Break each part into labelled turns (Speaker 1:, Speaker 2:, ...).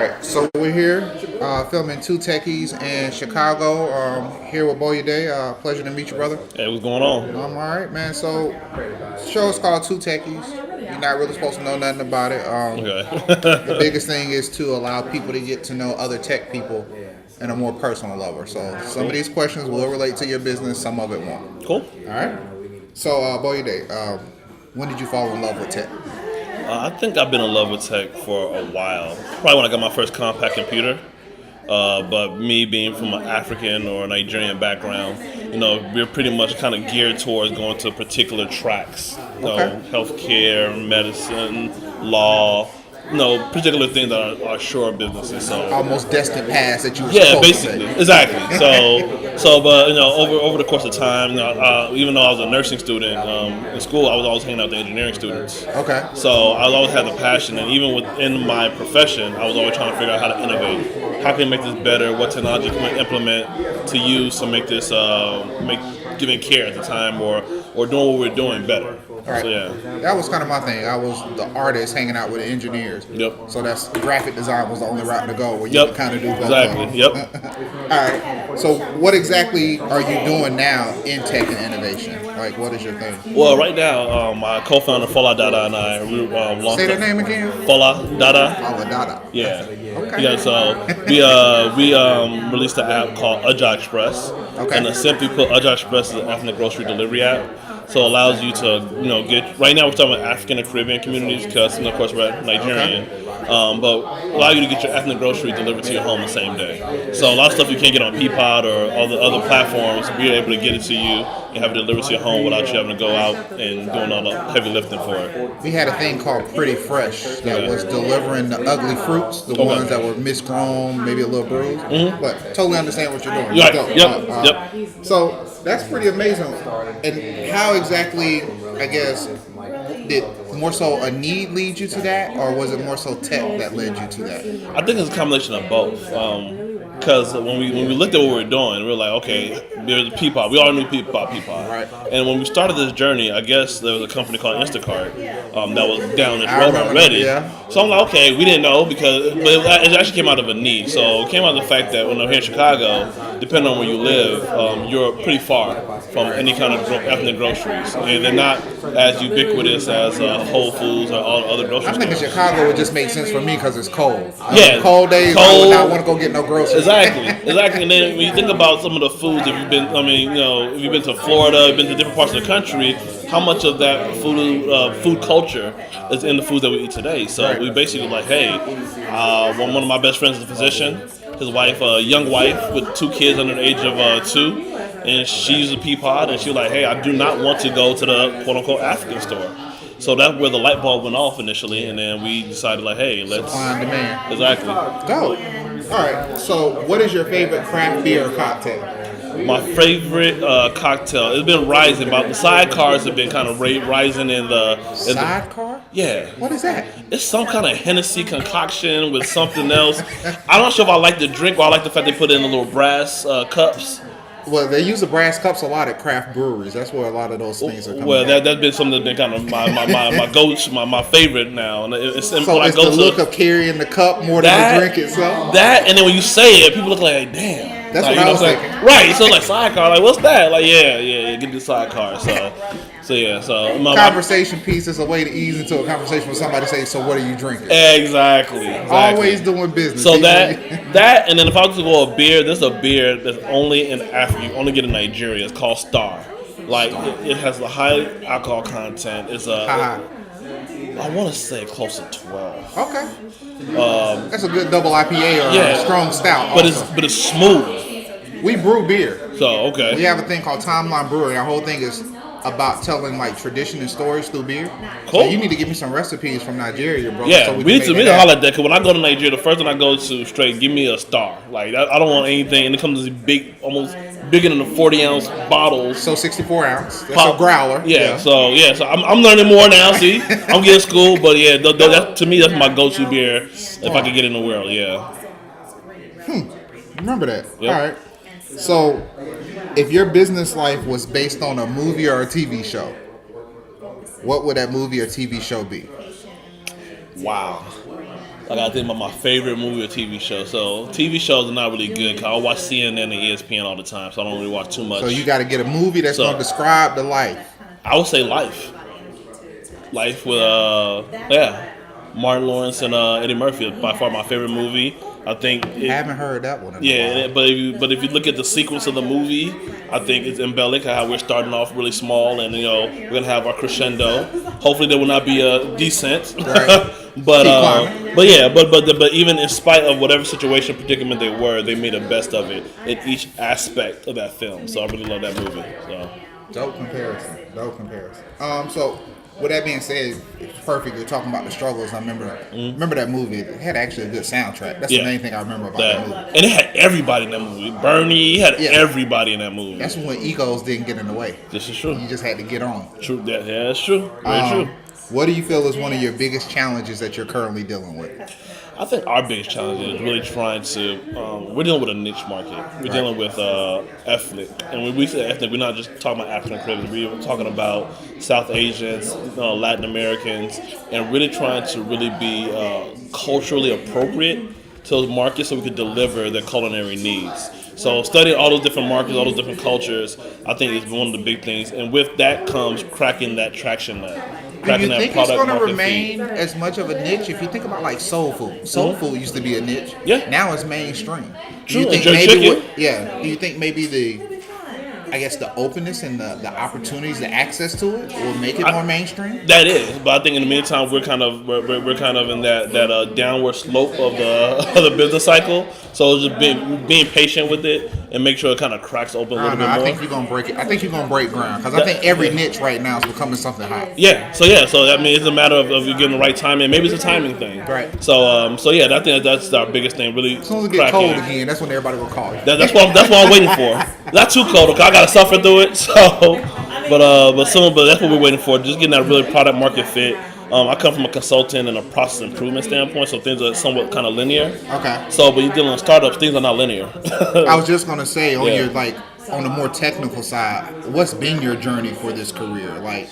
Speaker 1: right, so we're here filming two techies in Chicago. Here with Beyadae. Pleasure to meet you, brother.
Speaker 2: Hey, what's going on?
Speaker 1: I'm all right, man. So, the show is called Two Techies. You're not really supposed to know nothing about it. The
Speaker 2: Okay.
Speaker 1: biggest thing is to allow people to get to know other tech people in a more personal level. So, some of these questions will relate to your business, some of it won't.
Speaker 2: Cool.
Speaker 1: All right. So, Beyadae, when did you fall in love with tech?
Speaker 2: I think I've been in love with tech for a while. Probably when I got my first compact computer. But me being from an African or Nigerian background, we're pretty much kind of geared towards going to particular tracks.
Speaker 1: Okay.
Speaker 2: Healthcare, medicine, law, particular things that are sure businesses. So
Speaker 1: Almost destined past that you were
Speaker 2: yeah,
Speaker 1: supposed
Speaker 2: basically,
Speaker 1: to say.
Speaker 2: exactly. But over the course of time, even though I was a nursing student in school, I was always hanging out with the engineering students.
Speaker 1: Okay.
Speaker 2: So I always had the passion, and even within my profession, I was always trying to figure out how to innovate. How can we make this better? What technology can we implement to use to make this make giving care at the time or doing what we're doing better?
Speaker 1: All right.
Speaker 2: So yeah.
Speaker 1: That was kind of my thing. I was the artist hanging out with the engineers.
Speaker 2: Yep.
Speaker 1: So that's graphic design was the only route to go where you
Speaker 2: Yep.
Speaker 1: could kind of do both.
Speaker 2: Exactly. Yep.
Speaker 1: All right. So what exactly are you doing now in tech and innovation? Like, what is your thing?
Speaker 2: Well, right now, my co-founder Fola Dada and I launched.
Speaker 1: Say the name again.
Speaker 2: Fola Dada.
Speaker 1: Oh, Dada.
Speaker 2: Yeah.
Speaker 1: Okay.
Speaker 2: Yeah. So we released an app called Agile Express.
Speaker 1: Okay.
Speaker 2: And simply put, Agile Express is an ethnic grocery delivery app. So it allows you to get. Right now we're talking about African and Caribbean communities because of course we're Nigerian. But allow you to get your ethnic grocery delivered to your home the same day. So a lot of stuff you can't get on Peapod or other platforms, we're able to get it to you and have it delivered to your home without you having to go out and doing all the heavy lifting for it.
Speaker 1: We had a thing called Pretty Fresh that was delivering the ugly fruits, the ones that were misgrown, maybe a little bruised.
Speaker 2: Mm-hmm.
Speaker 1: But totally understand what you're doing.
Speaker 2: Right.
Speaker 1: Dope.
Speaker 2: Yep.
Speaker 1: So that's pretty amazing. And how exactly, I guess, did more so a need lead you to that, or was it more so tech that led you to that?
Speaker 2: I think it's a combination of both. Because when we looked at what we were doing, we were like, okay, there's Peapod. We all knew Peapod.
Speaker 1: Right.
Speaker 2: And when we started this journey, I guess there was a company called Instacart that was down this
Speaker 1: I
Speaker 2: road
Speaker 1: remember
Speaker 2: already.
Speaker 1: that, yeah.
Speaker 2: So I'm like, okay, we didn't know but it actually came out of a need. So it came out of the fact that when I'm here in Chicago, depending on where you live, you're pretty far from any kind of ethnic groceries, and they're not as ubiquitous as Whole Foods or all other grocery
Speaker 1: I think in
Speaker 2: stores.
Speaker 1: Chicago it just makes sense for me because it's cold.
Speaker 2: Yeah,
Speaker 1: Cold days, I would not want to go get no groceries.
Speaker 2: Exactly. And then when you think about some of the foods, if you've been to Florida, you've been to different parts of the country, how much of that food culture is in the foods that we eat today? So we basically like, hey, one of my best friends is a physician. His wife, a young wife with 2 kids under the age of 2, and she uses a Peapod, and she was like, hey, I do not want to go to the quote-unquote African store. So that's where the light bulb went off initially, and then we decided like, hey, let's...
Speaker 1: Supply and demand.
Speaker 2: Exactly.
Speaker 1: Dope. All right, so what is your favorite craft beer or cocktail?
Speaker 2: My favorite cocktail, it's been rising, but the sidecars have been kind of rising in the...
Speaker 1: Sidecar?
Speaker 2: Yeah.
Speaker 1: What is that?
Speaker 2: It's some kind of Hennessy concoction with something else. I'm not sure if I like the drink, or I like the fact they put it in the little brass cups.
Speaker 1: Well, they use the brass cups a lot at craft breweries. That's where a lot of those things are coming
Speaker 2: Well,
Speaker 1: from.
Speaker 2: that's been something that's been kind of my go-to, my favorite now. And it's
Speaker 1: So
Speaker 2: when I
Speaker 1: it's
Speaker 2: go
Speaker 1: the
Speaker 2: to
Speaker 1: look of carrying the cup more than the drink itself?
Speaker 2: That, and then when you say it, people look like, damn.
Speaker 1: That's
Speaker 2: like,
Speaker 1: what I was
Speaker 2: like,
Speaker 1: thinking.
Speaker 2: Right, so like sidecar, like what's that? Like get the sidecar. So my
Speaker 1: Conversation piece is a way to ease into a conversation with somebody say, so what are you drinking?
Speaker 2: Exactly.
Speaker 1: Always doing business.
Speaker 2: So that, and then if I was to go a beer, there's a beer that's only in Africa. You only get in Nigeria. It's called Star. Like it has a high alcohol content. It's I want to say close to 12.
Speaker 1: Okay. That's a good double IPA or a strong stout.
Speaker 2: But
Speaker 1: also.
Speaker 2: it's smooth.
Speaker 1: We brew beer.
Speaker 2: So okay.
Speaker 1: We have a thing called Timeline Brewery. Our whole thing is about telling like tradition and stories through beer.
Speaker 2: Cool.
Speaker 1: So you need to give me some recipes from Nigeria, bro.
Speaker 2: Yeah,
Speaker 1: so
Speaker 2: we need to holler at that, because when I go to Nigeria, the first thing I go to straight, give me a Star. Like I don't want anything, and it comes in big, almost bigger than the 40-ounce bottles.
Speaker 1: So 64 ounce. That's a growler.
Speaker 2: Yeah. So I'm learning more now. See, I'm getting school, but yeah, that, to me that's my go-to beer if I could get in the world. Yeah.
Speaker 1: Remember that.
Speaker 2: Yep.
Speaker 1: All right. So, if your business life was based on a movie or a TV show, what would that movie or TV show be?
Speaker 2: Wow. I gotta think about my favorite movie or TV show. So TV shows are not really good because I watch CNN and ESPN all the time, so I don't really watch too much.
Speaker 1: So you got to get a movie that's going to describe the life.
Speaker 2: I would say Life. Life with Martin Lawrence and Eddie Murphy. By far my favorite movie. I think
Speaker 1: I haven't heard that one.
Speaker 2: Yeah, but if you look at the sequence of the movie, I think it's embellished how we're starting off really small, and we're gonna have our crescendo. Hopefully, there will not be a descent.
Speaker 1: Right.
Speaker 2: but even in spite of whatever situation predicament they were, they made the best of it in each aspect of that film. So I really love that movie. So
Speaker 1: dope comparison. So with that being said, it's perfect. You're talking about the struggles. I remember that movie. It had actually a good soundtrack. That's the main thing I remember about that movie.
Speaker 2: And it had everybody in that movie. Bernie had everybody in that movie.
Speaker 1: That's when egos didn't get in the way.
Speaker 2: This is true.
Speaker 1: You just had to get on.
Speaker 2: True. That's true. Very true.
Speaker 1: What do you feel is one of your biggest challenges that you're currently dealing with?
Speaker 2: I think our biggest challenge is really trying to. We're dealing with a niche market. We're dealing with ethnic, and when we say ethnic, we're not just talking about African Caribbean. We're talking about South Asians, Latin Americans, and really trying to really be culturally appropriate to those markets so we could deliver their culinary needs. So studying all those different markets, all those different cultures, I think is one of the big things. And with that comes cracking that traction net.
Speaker 1: Do you think it's going to remain as much of a niche? If you think about like soul food. Soul food used to be a niche.
Speaker 2: Yeah.
Speaker 1: Now it's mainstream.
Speaker 2: True.
Speaker 1: Do you think do you think maybe the openness and the opportunities, the access to it will make it more mainstream?
Speaker 2: That is, but I think in the meantime we're kind of in that downward slope of the business cycle. So just being patient with it and make sure it kind of cracks open a little bit more.
Speaker 1: I think you're gonna break it. I think you're gonna break ground because I think every niche right now is becoming something hot.
Speaker 2: Yeah. So I mean it's a matter of you getting the right timing. Maybe it's a timing thing.
Speaker 1: Right.
Speaker 2: So I think that's our biggest thing. Really.
Speaker 1: As soon as it gets cold again, that's when everybody will call you.
Speaker 2: That's what I'm waiting for. Not too cold because I gotta suffer through it. So, but that's what we're waiting for. Just getting that really product market fit. I come from a consultant and a process improvement standpoint, so things are somewhat kind of linear. Okay. So, but you're dealing with startups, things are not linear.
Speaker 1: I was just gonna say on your on the more technical side, what's been your journey for this career? Like,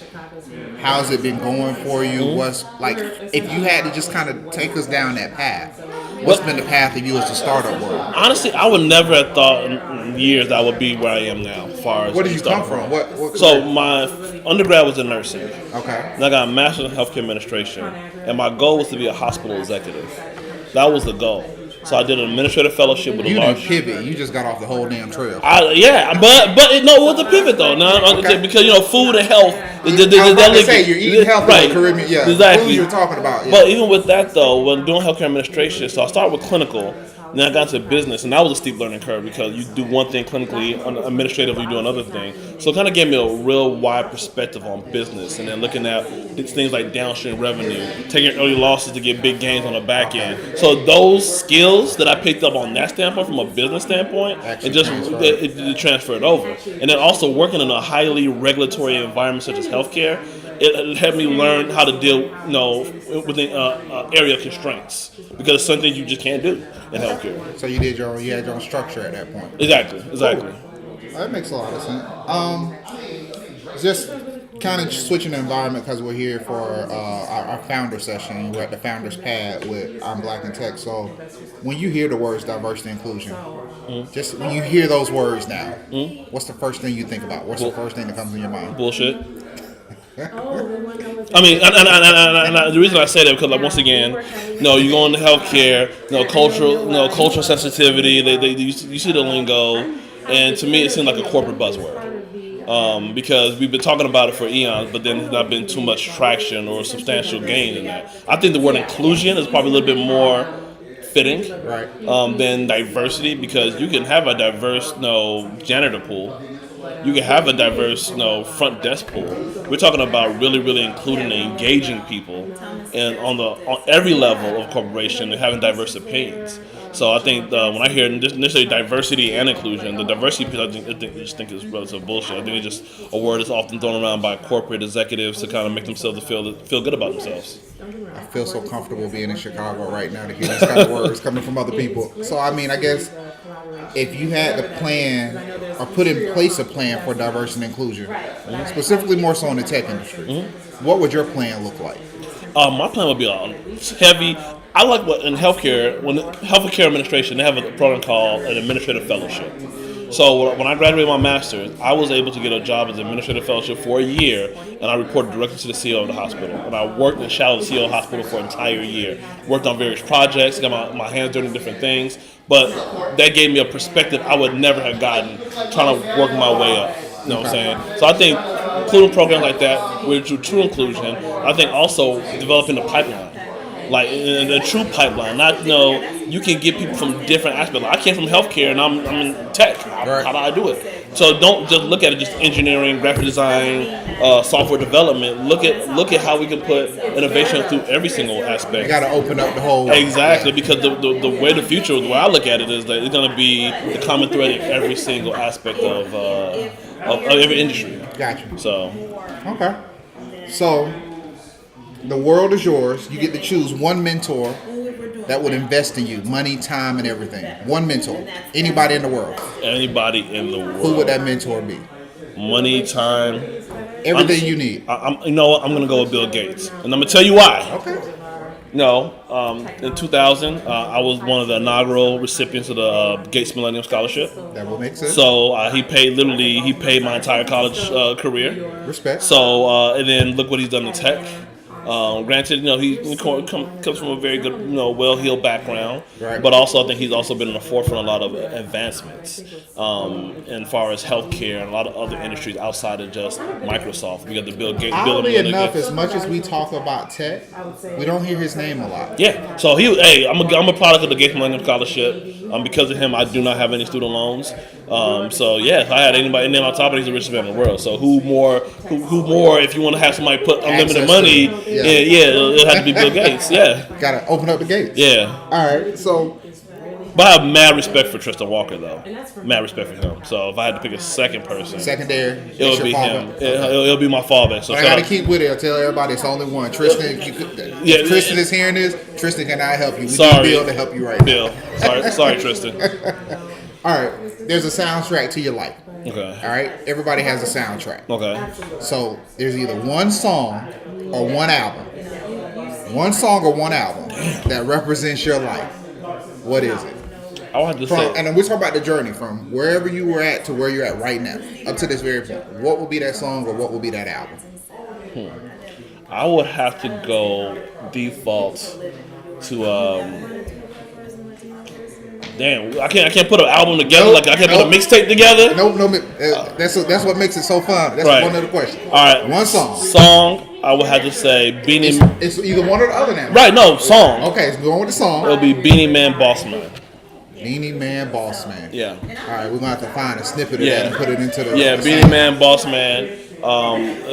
Speaker 1: how's it been going for you? What's like if you had to just kind of take us down that path? What's been the path of you as a startup world?
Speaker 2: Honestly, I would never have thought in years that I would be where I am now. As far as
Speaker 1: where did you come from? What
Speaker 2: so my undergrad was in nursing.
Speaker 1: Okay.
Speaker 2: And I got a master's in healthcare administration, and my goal was to be a hospital executive. That was the goal. So I did an administrative fellowship with a large.
Speaker 1: You didn't pivot. You just got off the whole damn trail.
Speaker 2: But it was a pivot though. Because food and health.
Speaker 1: I was about to say you're eating healthy in the Caribbean. Yeah,
Speaker 2: exactly.
Speaker 1: Food you're talking about. Yeah.
Speaker 2: But even with that though, when doing healthcare administration, so I started with clinical. Then I got into business, and that was a steep learning curve because you do one thing clinically, administratively you do another thing. So it kind of gave me a real wide perspective on business, and then looking at things like downstream revenue, taking early losses to get big gains on the back end. So those skills that I picked up on that standpoint, from a business standpoint, it transferred over. And then also working in a highly regulatory environment such as healthcare, it helped me learn how to deal, within area constraints because some things you just can't do in healthcare.
Speaker 1: So you had your own structure at that point.
Speaker 2: Exactly.
Speaker 1: Cool. That makes a lot of sense. Just kind of switching the environment because we're here for our founder session. We're at the founders pad with I'm Black in Tech. So when you hear the words diversity and inclusion, just when you hear those words now, what's the first thing you think about? What's the first thing that comes in your mind?
Speaker 2: Bullshit. I mean, and the reason I say that because, once again, you go into healthcare, cultural sensitivity. You see the lingo, and to me, it seems like a corporate buzzword. Because we've been talking about it for eons, but then there's not been too much traction or substantial gain in that. I think the word inclusion is probably a little bit more fitting than diversity because you can have a diverse janitor pool. You can have a diverse front desk pool. We're talking about really, really including and engaging people and on every level of corporation and having diverse opinions. So I think when I hear initially diversity and inclusion, the diversity piece I just think is relative bullshit. I think it's just a word that's often thrown around by corporate executives to kind of make themselves feel good about themselves.
Speaker 1: I feel so comfortable being in Chicago right now to hear these kind of words coming from other people. So I mean, I guess if you had to plan or put in place a plan for diversity and inclusion, specifically more so in the tech industry, what would your plan look like?
Speaker 2: My plan would be heavy. I like what in healthcare, when healthcare administration, they have a program called an administrative fellowship. So when I graduated my master's, I was able to get a job as an administrative fellowship for a year, and I reported directly to the CEO of the hospital. And I worked and shadowed the CEO of the hospital for an entire year. Worked on various projects, got my hands dirty in different things, but that gave me a perspective I would never have gotten trying to work my way up. You know what I'm saying? So I think including programs like that, with true inclusion, I think also developing the pipeline. Like in a true pipeline, not you can get people from different aspects. Like I came from healthcare and I'm in tech. How do I do it? So don't just look at it just engineering, graphic design, software development. Look at how we can put innovation through every single aspect.
Speaker 1: You got to open up the whole.
Speaker 2: Exactly, because the way the future, the way I look at it is that it's going to be the common thread in every single aspect of every industry.
Speaker 1: Gotcha.
Speaker 2: So
Speaker 1: okay, so. The world is yours. You get to choose one mentor that would invest in you, money, time, and everything. One mentor. Anybody in the world.
Speaker 2: Anybody in the world.
Speaker 1: Who would that mentor be?
Speaker 2: Money, time,
Speaker 1: everything you need.
Speaker 2: You know what? I'm going to go with Bill Gates, and I'm going to tell you why.
Speaker 1: Okay.
Speaker 2: In 2000, I was one of the inaugural recipients of the Gates Millennium Scholarship.
Speaker 1: That will make sense.
Speaker 2: So he paid my entire college career.
Speaker 1: Respect.
Speaker 2: So and then look what he's done in tech. Granted, he comes from a very good, well-heeled background,
Speaker 1: right.
Speaker 2: But also I think he's also been in the forefront of a lot of advancements as far as healthcare and a lot of other industries outside of just Microsoft. We got the Bill Gates.
Speaker 1: Oddly enough, as much as we talk about tech, we don't hear his name a lot.
Speaker 2: Yeah, so I'm a product of the Gates Millennium Scholarship. Because of him, I do not have any student loans. So yeah, if I had anybody, and then on top of it, he's the richest man in the world. So who more? If you want to have somebody put unlimited money, it'll have to be Bill Gates. Yeah,
Speaker 1: gotta open up the gates.
Speaker 2: Yeah.
Speaker 1: All right, so.
Speaker 2: But I have mad respect for Tristan Walker, though. Mad respect for him. So if I had to pick a second person,
Speaker 1: secondary,
Speaker 2: it would be him. It'll be my fallback. So
Speaker 1: I gotta keep with it. I'll tell everybody it's only one. Tristan, if Tristan is hearing this, Tristan cannot help you. We need Bill to help you right
Speaker 2: now. Bill, sorry, Tristan.
Speaker 1: All right, there's a soundtrack to your life.
Speaker 2: Okay.
Speaker 1: All right, everybody has a soundtrack.
Speaker 2: Okay.
Speaker 1: So there's either one song or one album. One song or one album that represents your life. What is it?
Speaker 2: I would have to say,
Speaker 1: and we're talking about the journey from wherever you were at to where you're at right now, up to this very point. What would be that song or what would be that album?
Speaker 2: I would have to go default to damn, I can't put an album together. I can't put a mixtape together.
Speaker 1: That's what makes it so fun. That's
Speaker 2: right.
Speaker 1: One of the questions.
Speaker 2: All right,
Speaker 1: one song.
Speaker 2: I would have to say Beanie.
Speaker 1: It's either one or the other now.
Speaker 2: Right? No song.
Speaker 1: Okay, so going with the song.
Speaker 2: It'll be Beanie Man, Boss Man.
Speaker 1: Beanie Man, Boss Man.
Speaker 2: Yeah.
Speaker 1: All right, we're gonna have to find a snippet of that and put it into the.
Speaker 2: Beanie Man, Boss Man.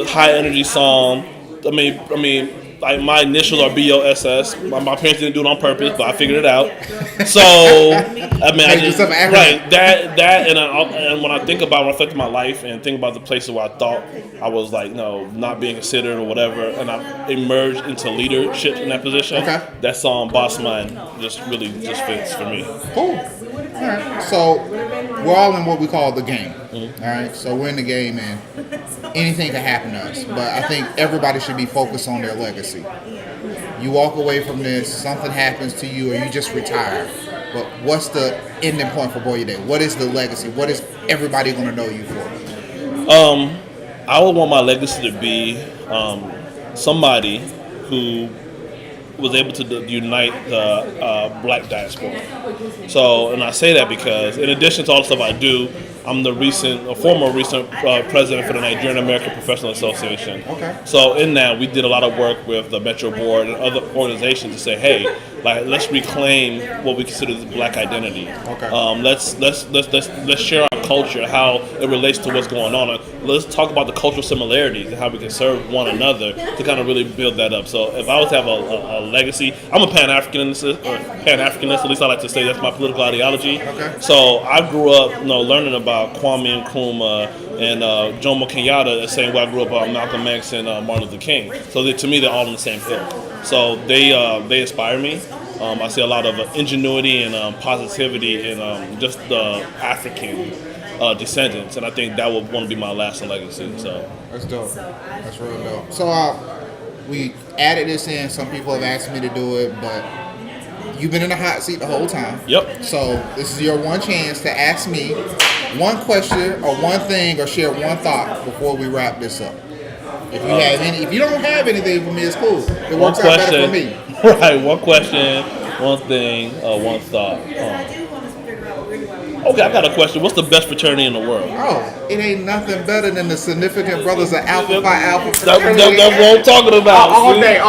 Speaker 2: High energy song. I mean. Like my initials are BOSS. My parents didn't do it on purpose, but I figured it out. So and when I think about, when I reflect on my life and think about the places where I thought I was like, not being considered or whatever, and I emerged into leadership in that position.
Speaker 1: Okay.
Speaker 2: That song, Boss Man, just fits for me.
Speaker 1: Cool. All right. So we're all in what we call the game. Mm-hmm. All right. So we're in the game, and anything can happen to us. But I think everybody should be focused on their legacy. You walk away from this, something happens to you, or you just retire. But what's the ending point for Beyadae? What is the legacy? What is everybody going to know you for?
Speaker 2: I would want my legacy to be somebody who was able to unite the black diaspora. So, and I say that because in addition to all the stuff I do, I'm the former recent president for the Nigerian American Professional Association.
Speaker 1: Okay.
Speaker 2: So in that, we did a lot of work with the Metro Board and other organizations to say, hey, let's reclaim what we consider the black identity.
Speaker 1: Okay.
Speaker 2: Let's share our culture, how it relates to what's going on. Let's talk about the cultural similarities and how we can serve one another to kind of really build that up. So if I was to have a legacy, I'm a Pan-Africanist, at least I like to say that's my political ideology.
Speaker 1: Okay.
Speaker 2: So I grew up, learning about Kwame Nkrumah and Jomo Kenyatta, the same way I grew up about Malcolm X and Martin Luther King. So to me, they're all in the same field. So they inspire me. I see a lot of ingenuity and positivity in just the African descendants, and I think that would want to be my lasting legacy. So
Speaker 1: that's dope. That's real dope. So We added this in. Some people have asked me to do it, but you've been in the hot seat the whole time.
Speaker 2: Yep.
Speaker 1: So this is your one chance to ask me one question or one thing or share one thought before we wrap this up. If you have any, if you don't have anything for me, it's cool. It works out better for me.
Speaker 2: Right. One question, one thing, one thought. Okay, I got a question. What's the best fraternity in the world?
Speaker 1: Oh, it ain't nothing better than the Significant Brothers of Alpha Phi Alpha
Speaker 2: That's
Speaker 1: fraternity.
Speaker 2: what I'm talking about.
Speaker 1: All
Speaker 2: see?
Speaker 1: day.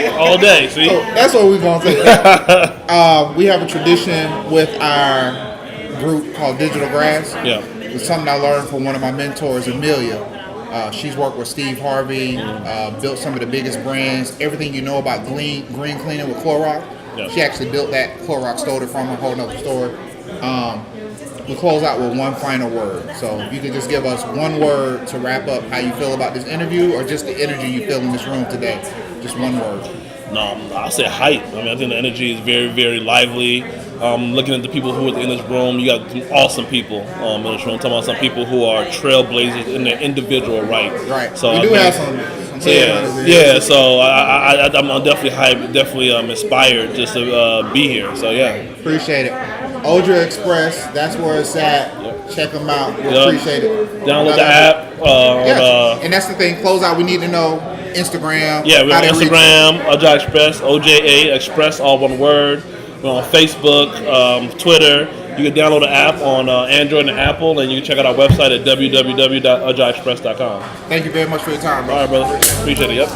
Speaker 2: All day. See?
Speaker 1: So that's what we're gonna take. We have a tradition with our group called Digital Grass.
Speaker 2: Yeah.
Speaker 1: It's something I learned from one of my mentors, Amelia. She's worked with Steve Harvey, built some of the biggest brands. Everything you know about green cleaning with Clorox.
Speaker 2: Yeah.
Speaker 1: She actually built that. Clorox stole it from a whole nother store. We close out with one final word. So if you could just give us one word to wrap up how you feel about this interview or just the energy you feel in this room today. Just one word.
Speaker 2: No, I'll say hype. I mean, I think the energy is very, very lively. Looking at the people who are in this room, you got some awesome people in this room. Talking about some people who are trailblazers in their individual right.
Speaker 1: Right.
Speaker 2: So
Speaker 1: we do have some
Speaker 2: yeah. So I'm definitely hyped, definitely inspired just to be here. So yeah.
Speaker 1: Appreciate it. Odra Express, that's where it's at. Yep. Check them out. We appreciate it.
Speaker 2: Download the app.
Speaker 1: And that's the thing. Close out. We need to know Instagram.
Speaker 2: Yeah, we're on Instagram, Oja Express, OJA Express, all one word. We're on Facebook, Twitter. You can download the app on Android and Apple, and you can check out our website at www.ojaexpress.com.
Speaker 1: Thank you very much for your time, bro.
Speaker 2: All right, brother. Appreciate it. Yep.